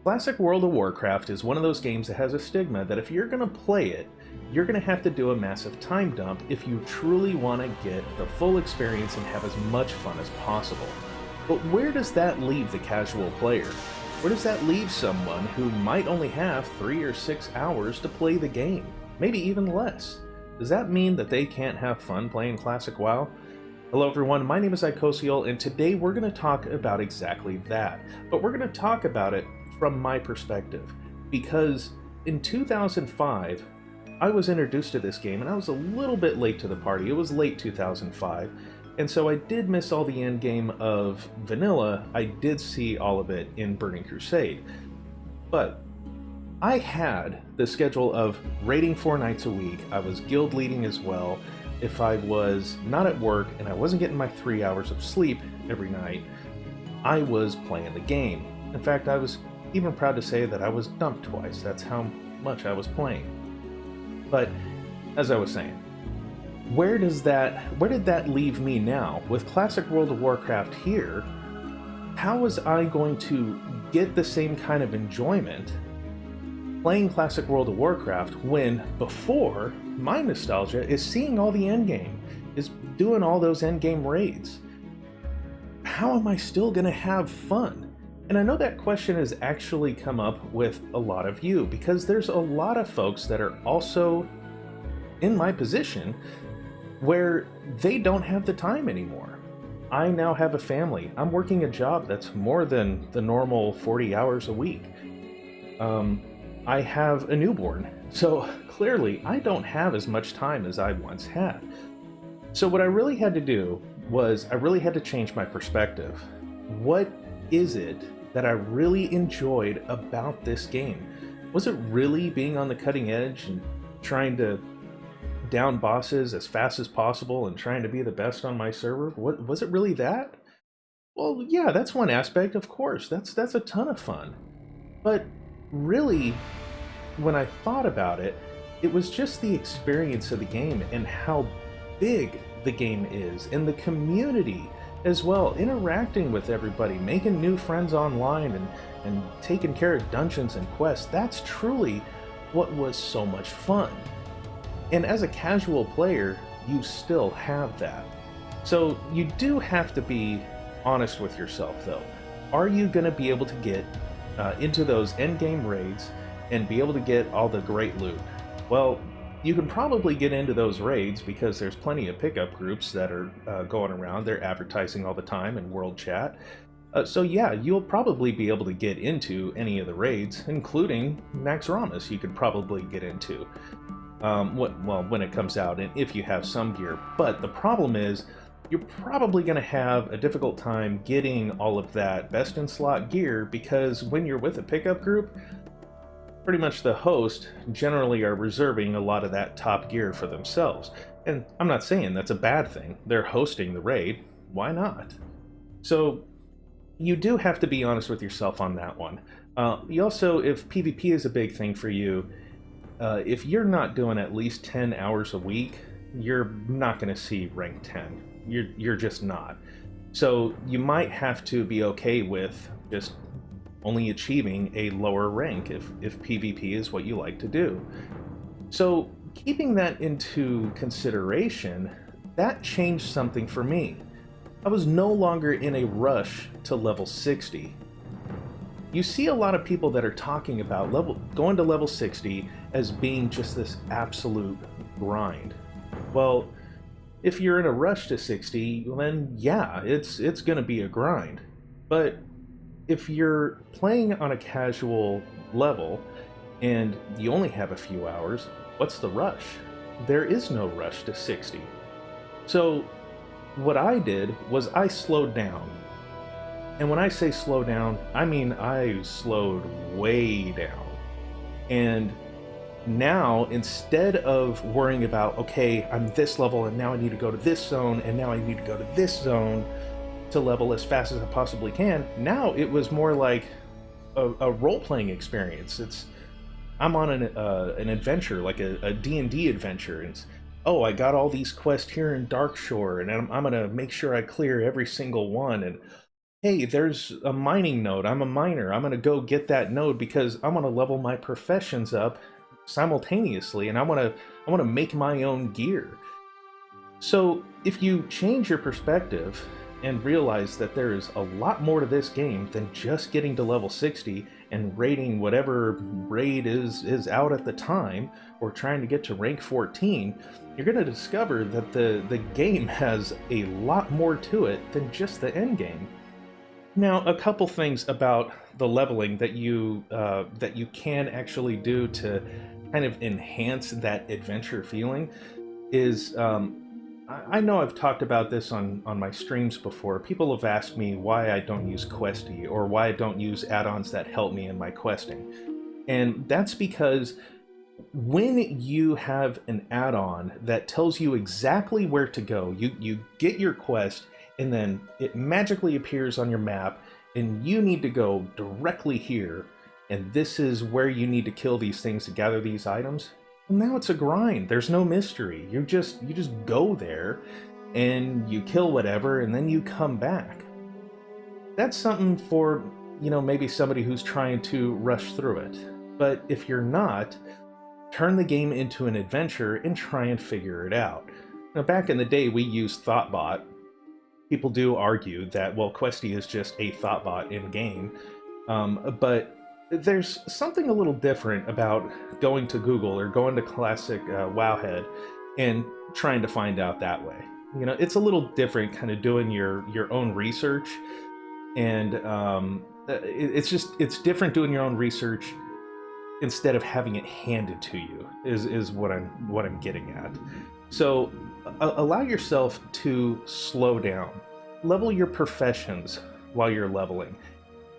Classic World of Warcraft is one of those games that has a stigma that if you're going to play it, you're going to have to do a massive time dump if you truly want to get the full experience and have as much fun as possible. But where does that leave the casual player? Where does that leave someone who might only have 3 or 6 hours to play the game? Maybe even less. Does that mean that they can't have fun playing Classic WoW? Hello everyone, my name is Icosiel, and today we're going to talk about exactly that. But we're going to talk about it from my perspective, because in 2005, I was introduced to this game, and I was a little bit late to the party. It was late 2005, and so I did miss all the endgame of vanilla. I did see all of it in Burning Crusade. But I had the schedule of raiding 4 nights a week. I was guild leading as well. If I was not at work and I wasn't getting my 3 hours of sleep every night, I was playing the game. In fact, I was even proud to say that I was dumped twice. That's how much I was playing. But as I was saying, where did that leave me now? With Classic World of Warcraft here, how was I going to get the same kind of enjoyment playing Classic World of Warcraft when before my nostalgia is seeing all the endgame, is doing all those endgame raids? How am I still gonna have fun? And I know that question has actually come up with a lot of you, because there's a lot of folks that are also in my position where they don't have the time anymore. I now have a family. I'm working a job that's more than the normal 40 hours a week. I have a newborn, so clearly I don't have as much time as I once had. So what I really had to do was I really had to change my perspective. What is it that I really enjoyed about this game? Was it really being on the cutting edge and trying to down bosses as fast as possible and trying to be the best on my server? Was it really that? Well, yeah, that's one aspect, of course. That's a ton of fun. But really, when I thought about it, it was just the experience of the game and how big the game is, and the community as well, interacting with everybody, making new friends online, and taking care of dungeons and quests. That's truly what was so much fun. And as a casual player, you still have that. So you do have to be honest with yourself, though. Are you going to be able to get into those endgame raids and be able to get all the great loot? Well, you can probably get into those raids because there's plenty of pickup groups that are going around. They're advertising all the time in world chat. So yeah, you'll probably be able to get into any of the raids, including Max Ramus you could probably get into. When it comes out, and if you have some gear. But the problem is, you're probably going to have a difficult time getting all of that best in slot gear, because when you're with a pickup group, pretty much the host generally are reserving a lot of that top gear for themselves. And I'm not saying that's a bad thing. They're hosting the raid. Why not? So you do have to be honest with yourself on that one. You also, if PvP is a big thing for you, if you're not doing at least 10 hours a week, you're not going to see rank 10. You're just not. So you might have to be okay with just only achieving a lower rank if PvP is what you like to do. So keeping that into consideration, that changed something for me. I was no longer in a rush to level 60. You see a lot of people that are talking about going to level 60 as being just this absolute grind. Well, if you're in a rush to 60, then yeah, it's going to be a grind. But if you're playing on a casual level and you only have a few hours, what's the rush? There is no rush to 60. So what I did was I slowed down. And when I say slow down, I mean I slowed way down. And now, instead of worrying about, okay, I'm this level and now I need to go to this zone and now I need to go to this zone to level as fast as I possibly can, now it was more like a role-playing experience. I'm on an adventure, like a D&D adventure, and oh, I got all these quests here in Darkshore, and I'm gonna make sure I clear every single one, and hey, there's a mining node. I'm a miner. I'm going to go get that node because I want to level my professions up simultaneously, and I want to make my own gear. So, if you change your perspective and realize that there is a lot more to this game than just getting to level 60 and raiding whatever raid is out at the time, or trying to get to rank 14, you're going to discover that the game has a lot more to it than just the end game. Now, a couple things about the leveling that you can actually do to kind of enhance that adventure feeling is I know I've talked about this on my streams before. People have asked me why I don't use Questy or why I don't use add-ons that help me in my questing. And that's because when you have an add-on that tells you exactly where to go, you get your quest and then it magically appears on your map and you need to go directly here and this is where you need to kill these things to gather these items. Well, now it's a grind. There's no mystery. You just go there and you kill whatever and then you come back. That's something for, maybe somebody who's trying to rush through it. But if you're not, turn the game into an adventure and try and figure it out. Now, back in the day, we used Thoughtbot. People do argue that, well, Questy is just a Thoughtbot in game, but there's something a little different about going to Google or going to Classic Wowhead and trying to find out that way. It's a little different, kind of doing your own research, and it's different doing your own research instead of having it handed to you is what I'm getting at. So allow yourself to slow down. Level your professions while you're leveling.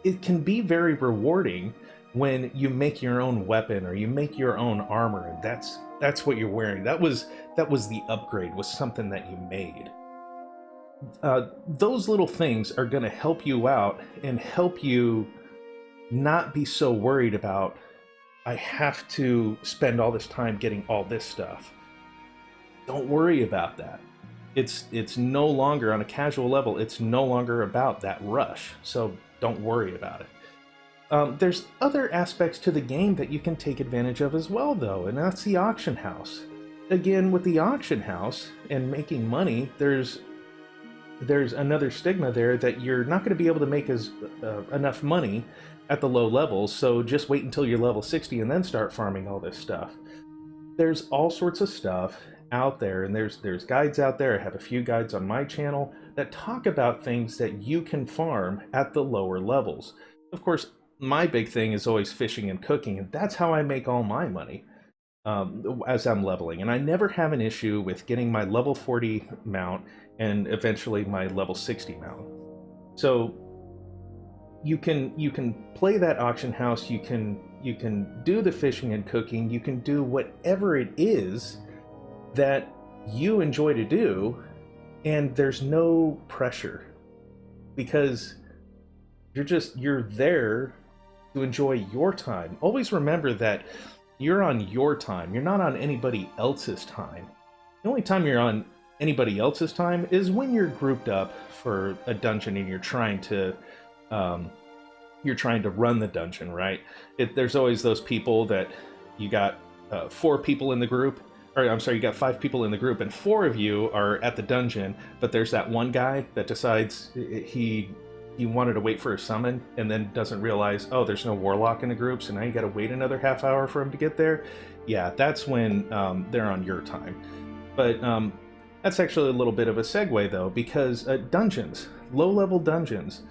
It can be very rewarding when you make your own weapon or you make your own armor and that's what you're wearing. That was the upgrade, was something that you made. Those little things are going to help you out and help you not be so worried about, I have to spend all this time getting all this stuff. Don't worry about that. It's no longer, on a casual level, it's no longer about that rush, so don't worry about it. There's other aspects to the game that you can take advantage of as well, though, and that's the auction house. Again, with the auction house and making money, there's another stigma there that you're not going to be able to make enough money at the low levels, so just wait until you're level 60 and then start farming all this stuff. There's all sorts of stuff out there, and there's guides out there. I have a few guides on my channel that talk about things that you can farm at the lower levels. Of course, my big thing is always fishing and cooking, and that's how I make all my money as I'm leveling. And I never have an issue with getting my level 40 mount and eventually my level 60 mount. So you can play that auction house, you can do the fishing and cooking, you can do whatever it is that you enjoy to do, and there's no pressure because you're there to enjoy your time. Always remember that you're on your time. You're not on anybody else's time. The only time you're on anybody else's time is when you're grouped up for a dungeon and you're trying to run the dungeon, right? There's always those people that you got 4 people in the group, or I'm sorry, you got 5 people in the group, and 4 of you are at the dungeon, but there's that one guy that decides he wanted to wait for a summon and then doesn't realize, oh, there's no warlock in the group, so now you got to wait another half hour for him to get there. Yeah, that's when they're on your time. But that's actually a little bit of a segue, though, because dungeons, low-level dungeons,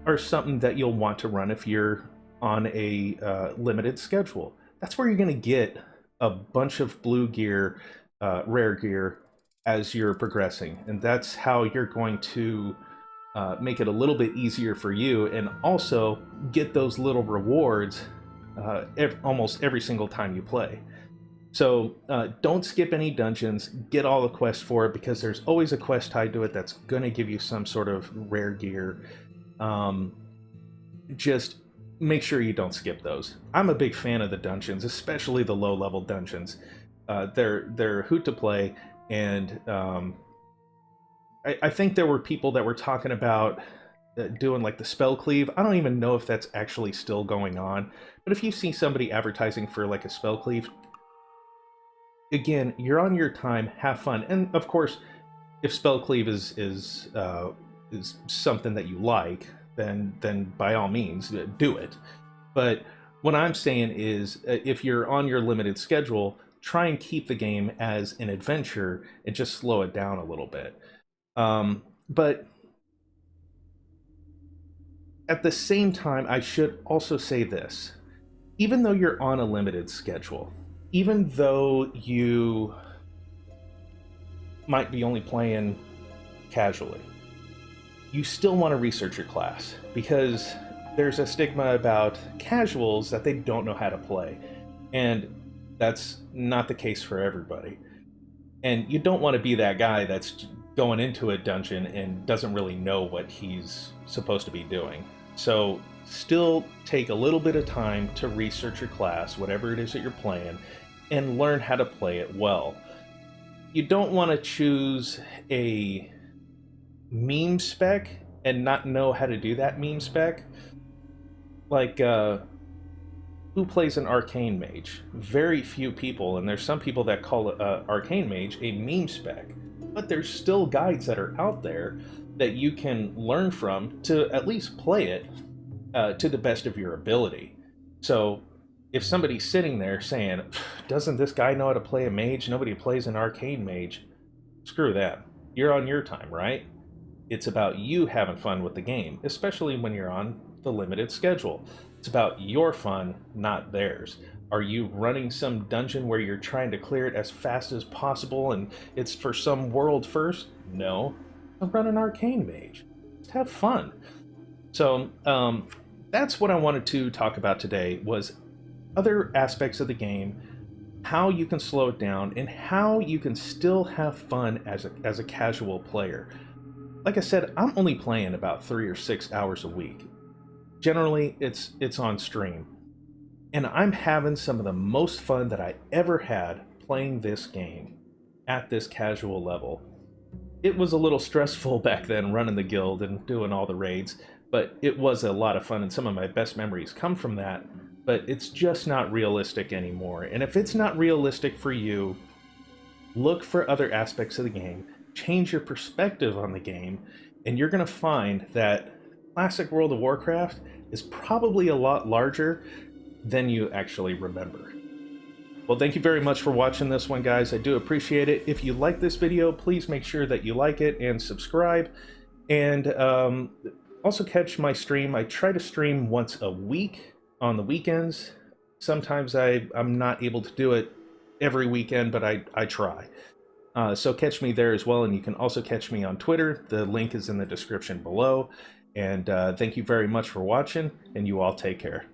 are something that you'll want to run if you're on a limited schedule. That's where you're going to get a bunch of blue gear, rare gear, as you're progressing. And that's how you're going to make it a little bit easier for you and also get those little rewards almost every single time you play. So don't skip any dungeons, get all the quests for it, because there's always a quest tied to it that's going to give you some sort of rare gear. Just make sure you don't skip those. I'm a big fan of the dungeons, especially the low-level dungeons. They're a hoot to play, and I think there were people that were talking about doing like the spell cleave. I don't even know if that's actually still going on, but if you see somebody advertising for like a spell cleave, again, you're on your time, have fun. And of course, if spell cleave is something that you like, then by all means do it. But what I'm saying is, if you're on your limited schedule, try and keep the game as an adventure and just slow it down a little bit. But at the same time, I should also say this. Even though you're on a limited schedule, even though you might be only playing casually, you still want to research your class, because there's a stigma about casuals that they don't know how to play. And that's not the case for everybody. And you don't want to be that guy that's going into a dungeon and doesn't really know what he's supposed to be doing. So still take a little bit of time to research your class, whatever it is that you're playing, and learn how to play it well. You don't want to choose a meme spec and not know how to do that meme spec. Like, who plays an arcane mage? Very few people, and there's some people that call arcane mage a meme spec. But there's still guides that are out there that you can learn from to at least play it to the best of your ability. So if somebody's sitting there saying, doesn't this guy know how to play a mage? Nobody plays an arcane mage. Screw that. You're on your time, right? It's about you having fun with the game, especially when you're on the limited schedule. It's about your fun, not theirs. Are you running some dungeon where you're trying to clear it as fast as possible and it's for some world first? No. Run an arcane mage. Just have fun. So that's what I wanted to talk about today, was other aspects of the game, how you can slow it down, and how you can still have fun as a casual player. Like I said, I'm only playing about 3 or 6 hours a week. Generally, it's on stream. And I'm having some of the most fun that I ever had playing this game at this casual level. It was a little stressful back then, running the guild and doing all the raids, but it was a lot of fun, and some of my best memories come from that. But it's just not realistic anymore. And if it's not realistic for you, look for other aspects of the game, change your perspective on the game, and you're going to find that Classic World of Warcraft is probably a lot larger than you actually remember. Well, thank you very much for watching this one, guys. I do appreciate it. If you like this video, please make sure that you like it and subscribe. And also catch my stream. I try to stream once a week on the weekends. Sometimes I'm not able to do it every weekend, but I try. So catch me there as well, and you can also catch me on Twitter. The link is in the description below. And thank you very much for watching, and you all take care.